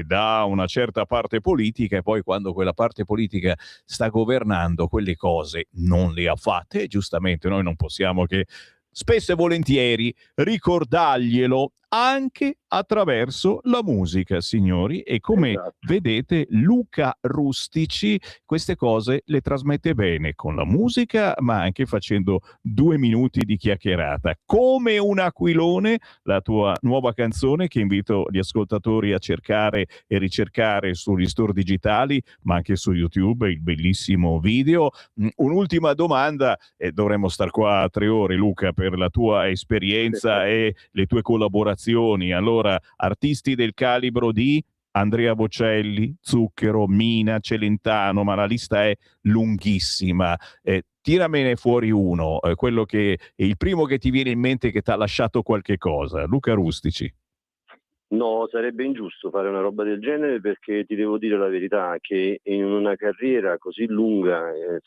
da una certa parte politica, e poi quando quella parte politica sta governando quelle cose non le ha fatte, e giustamente noi non possiamo che spesso e volentieri ricordarglielo anche attraverso la musica, signori, e come vedete Luca Rustici queste cose le trasmette bene con la musica, ma anche facendo 2 minuti di chiacchierata. Come un aquilone, la tua nuova canzone che invito gli ascoltatori a cercare e ricercare sugli store digitali, ma anche su YouTube, il bellissimo video. Un'ultima domanda, e dovremmo star qua 3 ore, Luca, per la tua esperienza e le tue collaborazioni. Allora, artisti del calibro di Andrea Bocelli, Zucchero, Mina, Celentano, ma la lista è lunghissima. Tiramene fuori uno, quello che è il primo che ti viene in mente che ti ha lasciato qualche cosa. Luca Rustici. No, sarebbe ingiusto fare una roba del genere, perché ti devo dire la verità che in una carriera così lunga e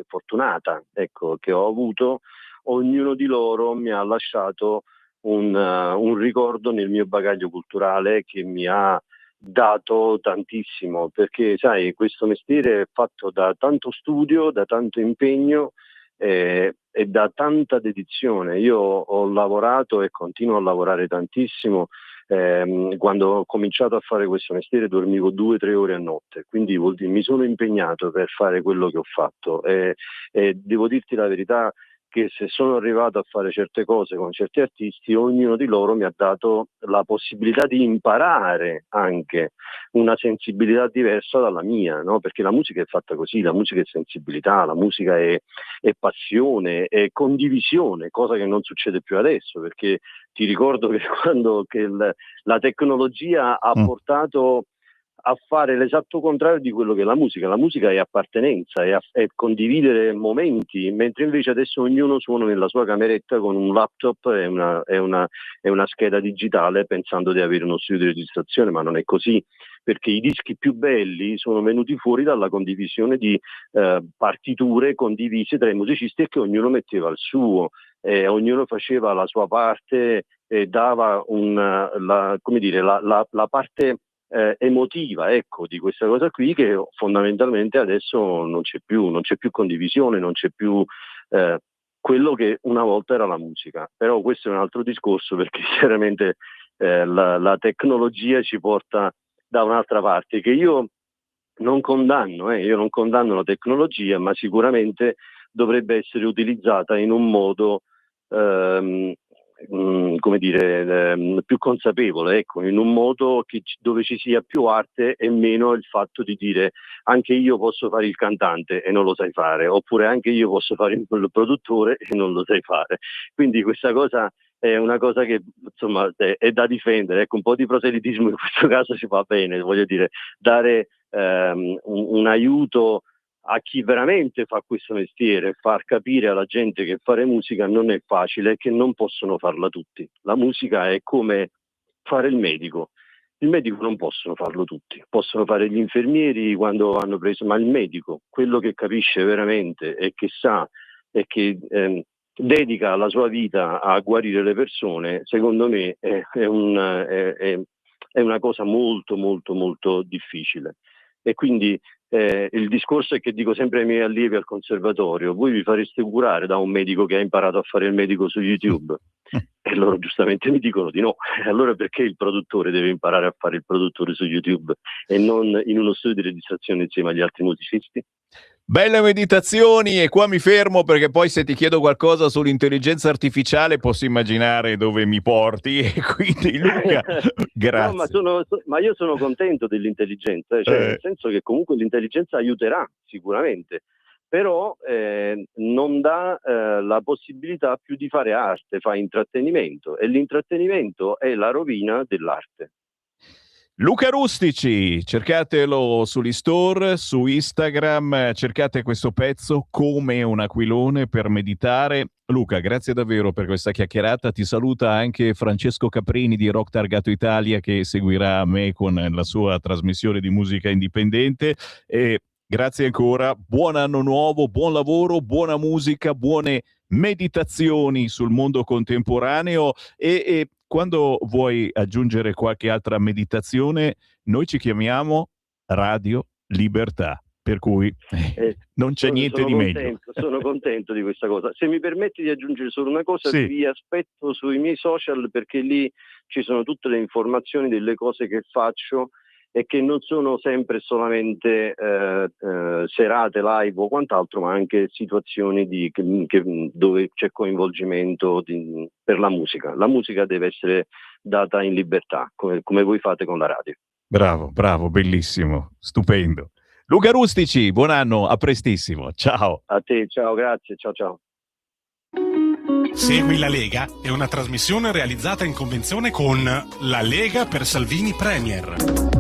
fortunata, ecco, che ho avuto, ognuno di loro mi ha lasciato un ricordo nel mio bagaglio culturale che mi ha dato tantissimo, perché sai, questo mestiere è fatto da tanto studio, da tanto impegno e da tanta dedizione. Io ho lavorato e continuo a lavorare tantissimo. Quando ho cominciato a fare questo mestiere dormivo 2-3 ore a notte, quindi mi sono impegnato per fare quello che ho fatto, e devo dirti la verità che se sono arrivato a fare certe cose con certi artisti, ognuno di loro mi ha dato la possibilità di imparare anche una sensibilità diversa dalla mia, no? Perché la musica è fatta così, la musica è sensibilità, la musica è passione, è condivisione, cosa che non succede più adesso, perché ti ricordo che la tecnologia ha portato a fare l'esatto contrario di quello che è la musica. La musica è appartenenza, è condividere momenti, mentre invece adesso ognuno suona nella sua cameretta con un laptop e una scheda digitale, pensando di avere uno studio di registrazione, ma non è così, perché i dischi più belli sono venuti fuori dalla condivisione di partiture condivise tra i musicisti, e che ognuno metteva il suo, ognuno faceva la sua parte e dava la parte emotiva, ecco, di questa cosa qui, che fondamentalmente adesso non c'è più condivisione, non c'è più quello che una volta era la musica. Però questo è un altro discorso, perché chiaramente la tecnologia ci porta da un'altra parte, che io non condanno la tecnologia, ma sicuramente dovrebbe essere utilizzata in un modo più consapevole, ecco, in un modo dove ci sia più arte e meno il fatto di dire anche io posso fare il cantante e non lo sai fare, oppure anche io posso fare il produttore e non lo sai fare. Quindi questa cosa è una cosa che insomma è da difendere, ecco, un po' di proselitismo in questo caso ci fa bene, voglio dire, dare un aiuto a chi veramente fa questo mestiere, far capire alla gente che fare musica non è facile e che non possono farla tutti. La musica è come fare il medico, Il medico non possono farlo tutti, possono fare gli infermieri quando hanno preso, ma il medico, quello che capisce veramente e che sa e che dedica la sua vita a guarire le persone, secondo me è una cosa molto molto molto difficile. E quindi il discorso è che dico sempre ai miei allievi al conservatorio: voi vi fareste curare da un medico che ha imparato a fare il medico su YouTube? E loro giustamente mi dicono di no. E allora perché il produttore deve imparare a fare il produttore su YouTube e non in uno studio di registrazione insieme agli altri musicisti? Belle meditazioni, e qua mi fermo perché poi se ti chiedo qualcosa sull'intelligenza artificiale posso immaginare dove mi porti, e quindi Luca, grazie. No, ma io sono contento dell'intelligenza, cioè nel senso che comunque l'intelligenza aiuterà sicuramente, però non dà la possibilità più di fare arte, fa intrattenimento, e l'intrattenimento è la rovina dell'arte. Luca Rustici, cercatelo sugli store, su Instagram, cercate questo pezzo, Come un aquilone per meditare. Luca, grazie davvero per questa chiacchierata. Ti saluta anche Francesco Caprini di Rock Targato Italia, che seguirà me con la sua trasmissione di musica indipendente. E grazie ancora, buon anno nuovo, buon lavoro, buona musica, buone meditazioni sul mondo contemporaneo, e quando vuoi aggiungere qualche altra meditazione, noi ci chiamiamo Radio Libertà, per cui non c'è niente di meglio. Sono contento di questa cosa. Se mi permetti di aggiungere solo una cosa, sì. Vi aspetto sui miei social, perché lì ci sono tutte le informazioni delle cose che faccio e che non sono sempre solamente serate, live o quant'altro, ma anche situazioni dove c'è coinvolgimento per la musica. La musica deve essere data in libertà, come voi fate con la radio. Bravo, bellissimo, stupendo. Luca Rustici, buon anno, a prestissimo, ciao. A te, ciao, grazie, ciao. Segui la Lega è una trasmissione realizzata in convenzione con La Lega per Salvini Premier.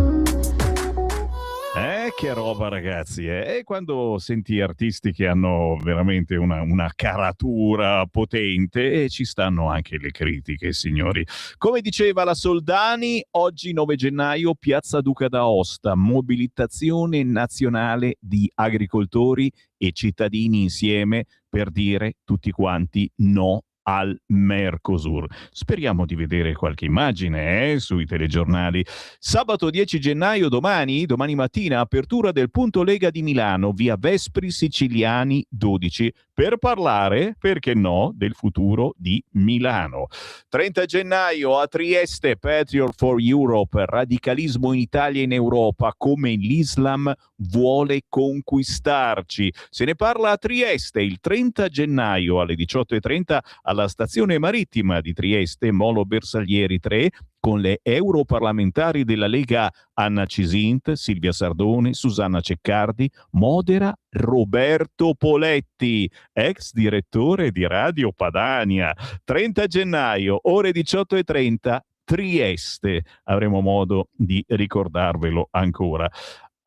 Che roba, ragazzi, E quando senti artisti che hanno veramente una caratura potente, e ci stanno anche le critiche, signori. Come diceva la Soldani, oggi 9 gennaio, Piazza Duca d'Aosta, mobilitazione nazionale di agricoltori e cittadini insieme per dire tutti quanti no al Mercosur. Speriamo di vedere qualche immagine sui telegiornali. Sabato 10 gennaio, domani mattina, apertura del punto Lega di Milano, via Vespri Siciliani 12, per parlare, perché no, del futuro di Milano. 30 gennaio a Trieste, Patriot for Europe, radicalismo in Italia e in Europa, come l'Islam vuole conquistarci. Se ne parla a Trieste il 30 gennaio alle 18:30 alla stazione marittima di Trieste, Molo Bersaglieri 3, con le europarlamentari della Lega Anna Cisint, Silvia Sardone, Susanna Ceccardi, modera Roberto Poletti, ex direttore di Radio Padania. 30 gennaio, ore 18:30, Trieste. Avremo modo di ricordarvelo ancora.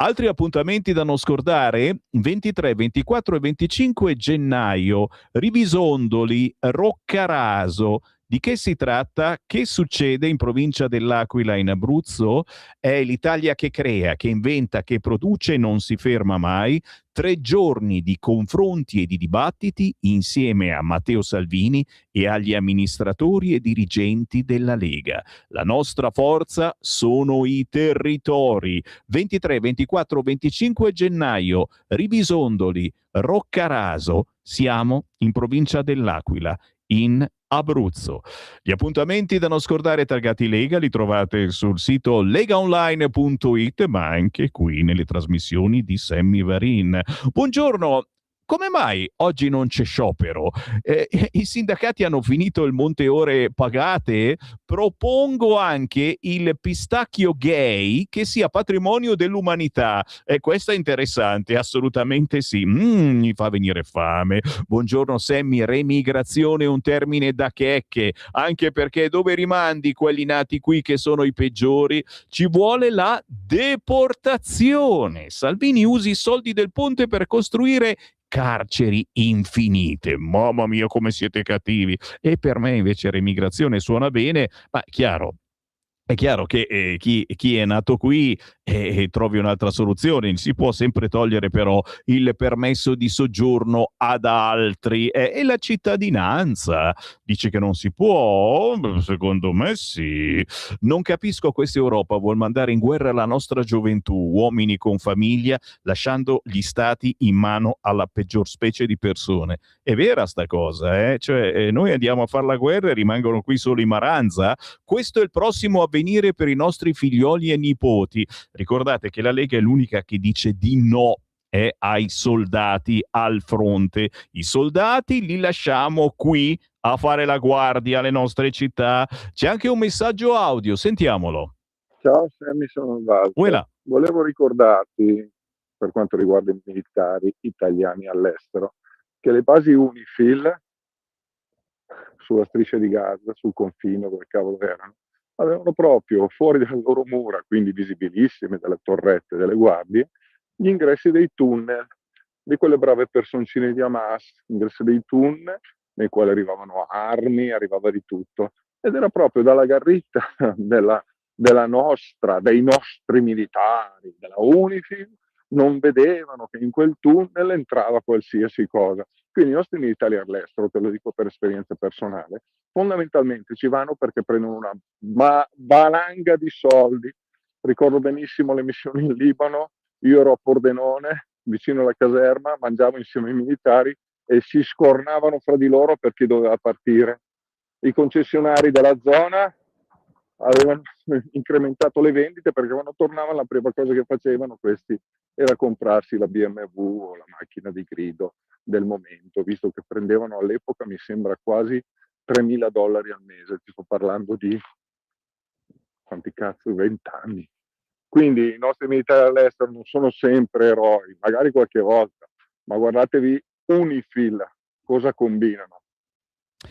Altri appuntamenti da non scordare: 23, 24 e 25 gennaio, Rivisondoli, Roccaraso. Di che si tratta? Che succede in provincia dell'Aquila in Abruzzo? È l'Italia che crea, che inventa, che produce e non si ferma mai. 3 giorni di confronti e di dibattiti insieme a Matteo Salvini e agli amministratori e dirigenti della Lega. La nostra forza sono i territori. 23, 24, 25 gennaio, Rivisondoli, Roccaraso. Siamo in provincia dell'Aquila, in Abruzzo. Gli appuntamenti da non scordare targati Lega li trovate sul sito legaonline.it, ma anche qui nelle trasmissioni di Sammy Varin. Buongiorno. Come mai oggi non c'è sciopero? I sindacati hanno finito il monte ore pagate? Propongo anche il pistacchio gay che sia patrimonio dell'umanità. E questo è interessante, assolutamente sì. Mi fa venire fame. Buongiorno Sammy, remigrazione è un termine da checche, anche perché dove rimandi quelli nati qui che sono i peggiori? Ci vuole la deportazione. Salvini usi i soldi del ponte per costruire carceri infinite. Mamma mia, come siete cattivi. E per me invece remigrazione suona bene, ma chiaro, È chiaro che chi è nato qui trovi un'altra soluzione. Si può sempre togliere però il permesso di soggiorno ad altri. E la cittadinanza dice che non si può? Secondo me sì. Non capisco questa Europa vuol mandare in guerra la nostra gioventù, uomini con famiglia, lasciando gli stati in mano alla peggior specie di persone. È vera sta cosa, eh? Cioè, noi andiamo a fare la guerra e rimangono qui solo i Maranza? Questo è il prossimo avvenire per i nostri figlioli e nipoti. Ricordate che la Lega è l'unica che dice di no ai soldati al fronte. I soldati li lasciamo qui a fare la guardia alle nostre città. C'è anche un messaggio audio, sentiamolo. Ciao Sammy, sono Walter. Uela. Volevo ricordarti, per quanto riguarda i militari italiani all'estero, che le basi UNIFIL sulla striscia di Gaza, sul confine, dove cavolo erano, avevano proprio fuori dalle loro mura, quindi visibilissime dalle torrette delle guardie, gli ingressi dei tunnel di quelle brave personcine di Hamas, ingressi dei tunnel nei quali arrivavano armi, arrivava di tutto, ed era proprio dalla garritta dei nostri militari, della UNIFIL, non vedevano che in quel tunnel entrava qualsiasi cosa. Quindi i nostri militari all'estero, te lo dico per esperienza personale, fondamentalmente ci vanno perché prendono una valanga di soldi. Ricordo benissimo le missioni in Libano, io ero a Pordenone, vicino alla caserma, mangiavo insieme ai militari e si scornavano fra di loro per chi doveva partire. I concessionari della zona avevano incrementato le vendite perché quando tornavano la prima cosa che facevano questi era comprarsi la BMW o la macchina di grido del momento, visto che prendevano all'epoca, mi sembra, quasi $3.000 al mese. Ti sto parlando di quanti cazzo, 20 anni. Quindi i nostri militari all'estero non sono sempre eroi, magari qualche volta, ma guardatevi UNIFIL, cosa combinano.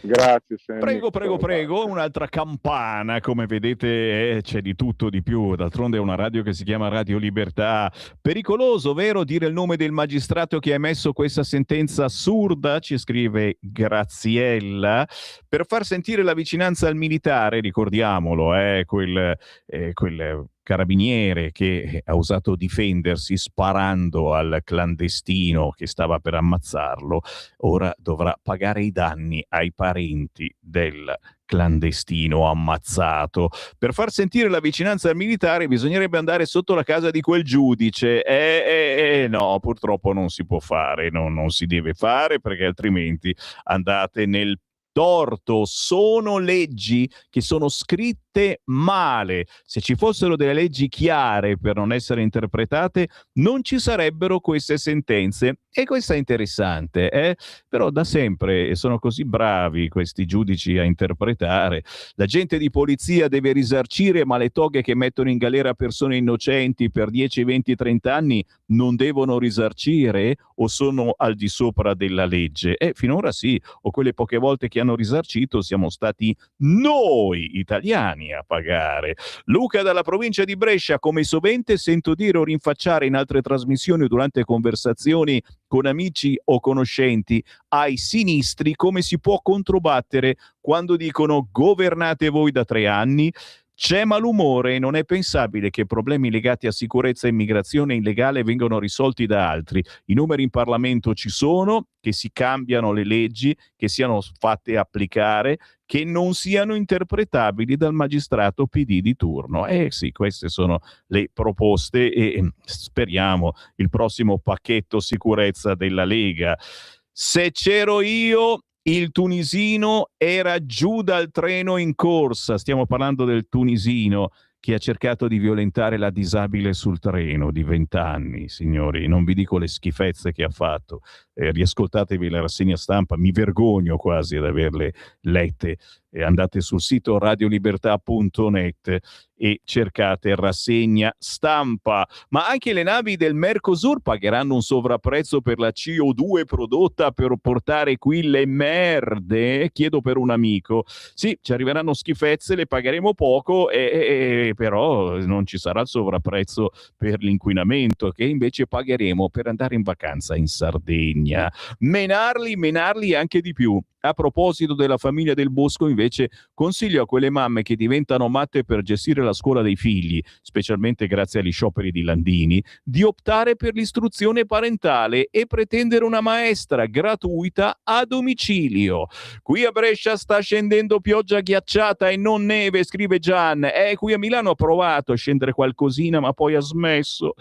Grazie Sammy. Prego, un'altra campana, come vedete c'è di tutto di più, d'altronde è una radio che si chiama Radio Libertà. Pericoloso, vero, dire il nome del magistrato che ha emesso questa sentenza assurda, ci scrive Graziella, per far sentire la vicinanza al militare, ricordiamolo, quel carabiniere che ha osato difendersi sparando al clandestino che stava per ammazzarlo, ora dovrà pagare i danni ai parenti del clandestino ammazzato. Per far sentire la vicinanza al militare bisognerebbe andare sotto la casa di quel giudice. No, purtroppo non si può fare, non si deve fare, perché altrimenti andate nel torto. Sono leggi che sono scritte male. Se ci fossero delle leggi chiare per non essere interpretate, non ci sarebbero queste sentenze. E questo è interessante, però da sempre sono così bravi questi giudici a interpretare. L'agente di polizia deve risarcire, ma le toghe che mettono in galera persone innocenti per 10, 20, 30 anni non devono risarcire o sono al di sopra della legge? Finora sì, o quelle poche volte che hanno risarcito siamo stati noi italiani a pagare. Luca dalla provincia di Brescia: come sovente sento dire o rinfacciare in altre trasmissioni o durante conversazioni con amici o conoscenti ai sinistri, come si può controbattere quando dicono governate voi da 3 anni? C'è malumore e non è pensabile che problemi legati a sicurezza e immigrazione illegale vengano risolti da altri. I numeri in Parlamento ci sono, che si cambiano le leggi, che siano fatte applicare, che non siano interpretabili dal magistrato PD di turno. Sì, queste sono le proposte e speriamo il prossimo pacchetto sicurezza della Lega. Se c'ero io, il tunisino era giù dal treno in corsa. Stiamo parlando del tunisino che ha cercato di violentare la disabile sul treno di 20 anni, signori. Non vi dico le schifezze che ha fatto. Riascoltatevi la rassegna stampa, mi vergogno quasi ad averle lette. Andate sul sito radiolibertà.net e cercate rassegna stampa. Ma anche le navi del Mercosur pagheranno un sovrapprezzo per la CO2 prodotta per portare qui le merde? Chiedo per un amico. Sì, ci arriveranno schifezze, le pagheremo poco, però non ci sarà il sovrapprezzo per l'inquinamento, che invece pagheremo per andare in vacanza in Sardegna. Menarli e anche di più. A proposito della famiglia del Bosco, invece, consiglio a quelle mamme che diventano matte per gestire la scuola dei figli, specialmente grazie agli scioperi di Landini, di optare per l'istruzione parentale e pretendere una maestra gratuita a domicilio. Qui a Brescia sta scendendo pioggia ghiacciata e non neve, scrive Gian. Qui a Milano ha provato a scendere qualcosina, ma poi ha smesso.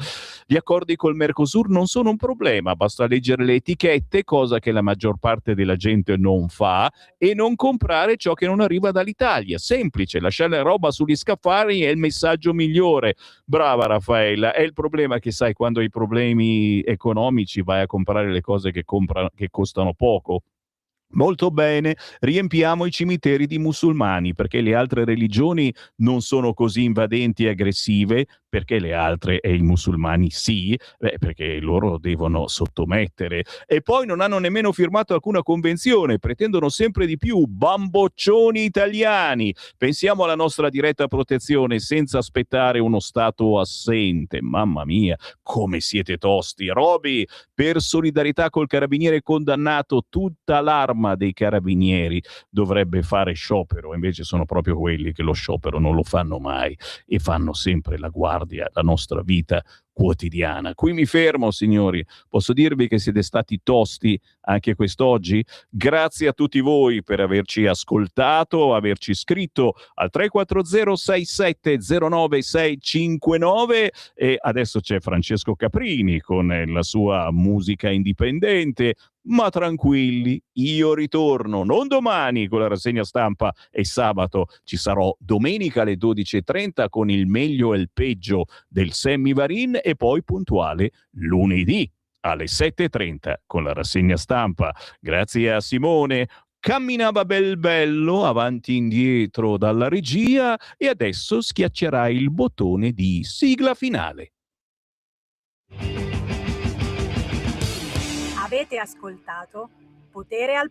Gli accordi col Mercosur non sono un problema, basta leggere le etichette, cosa che la maggior parte della gente non fa, e non comprare ciò che non arriva dall'Italia. Semplice, lasciare la roba sugli scaffali è il messaggio migliore. Brava Raffaella, è il problema che sai, quando hai problemi economici vai a comprare le cose che costano poco. Molto bene, riempiamo i cimiteri di musulmani, perché le altre religioni non sono così invadenti e aggressive, perché le altre e i musulmani sì, perché loro devono sottomettere. E poi non hanno nemmeno firmato alcuna convenzione, pretendono sempre di più, bamboccioni italiani. Pensiamo alla nostra diretta protezione senza aspettare uno Stato assente. Mamma mia, come siete tosti. Roby, per solidarietà col carabiniere condannato, tutta l'arma dei carabinieri dovrebbe fare sciopero, invece sono proprio quelli che lo sciopero non lo fanno mai e fanno sempre la guardia, la nostra vita quotidiana. Qui mi fermo, signori. Posso dirvi che siete stati tosti anche quest'oggi? Grazie a tutti voi per averci ascoltato, averci scritto al 3406709659 e adesso c'è Francesco Caprini con la sua musica indipendente. Ma tranquilli, io ritorno non domani con la rassegna stampa e sabato ci sarò domenica alle 12:30 con il meglio e il peggio del Sammy Varin e poi puntuale lunedì alle 7:30 con la rassegna stampa. Grazie a Simone. Camminava bel bello avanti e indietro dalla regia e adesso schiaccerai il bottone di sigla finale. Avete ascoltato Potere al